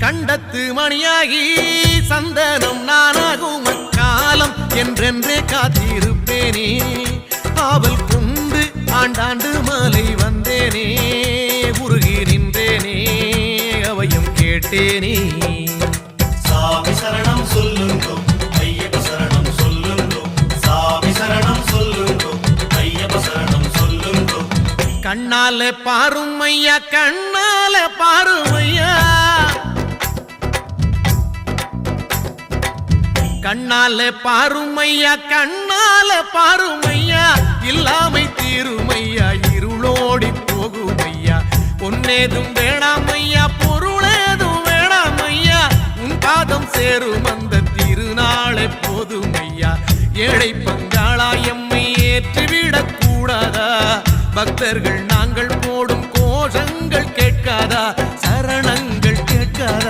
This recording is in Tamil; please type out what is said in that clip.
கண்டத்து மணியாகி சந்தனம் நானாகும் அக்காலம் என்றென்றே காத்திருப்பேனே ஆவல் கொண்டு ஆண்டாண்டு மாலை வந்தேனே உருகி நின்றேனே அவையும் கேட்டேனே சாமி சரணம் சொல்லுங்கோ ஐயப்ப சரணம் சொல்லுங்கோ சாமி சரணம் சொல்லுங்கோ ஐயப்ப சரணம் சொல்லுங்கோ கண்ணால பாருமையா கண்ணால பாருமையா கண்ணால பாருமையா கண்ணால பாருமையா இல்லாமை தீருமையா இருளோடி போகுமையா பொன்னேதும் வேணாமையா பொருளேதும் வேணாமையா உன் பாதம் சேரும் அந்த திருநாளை போதுமையா ஏழை பங்காளா எம்மை ஏற்றிவிடக் கூடாதா பக்தர்கள் நாங்கள்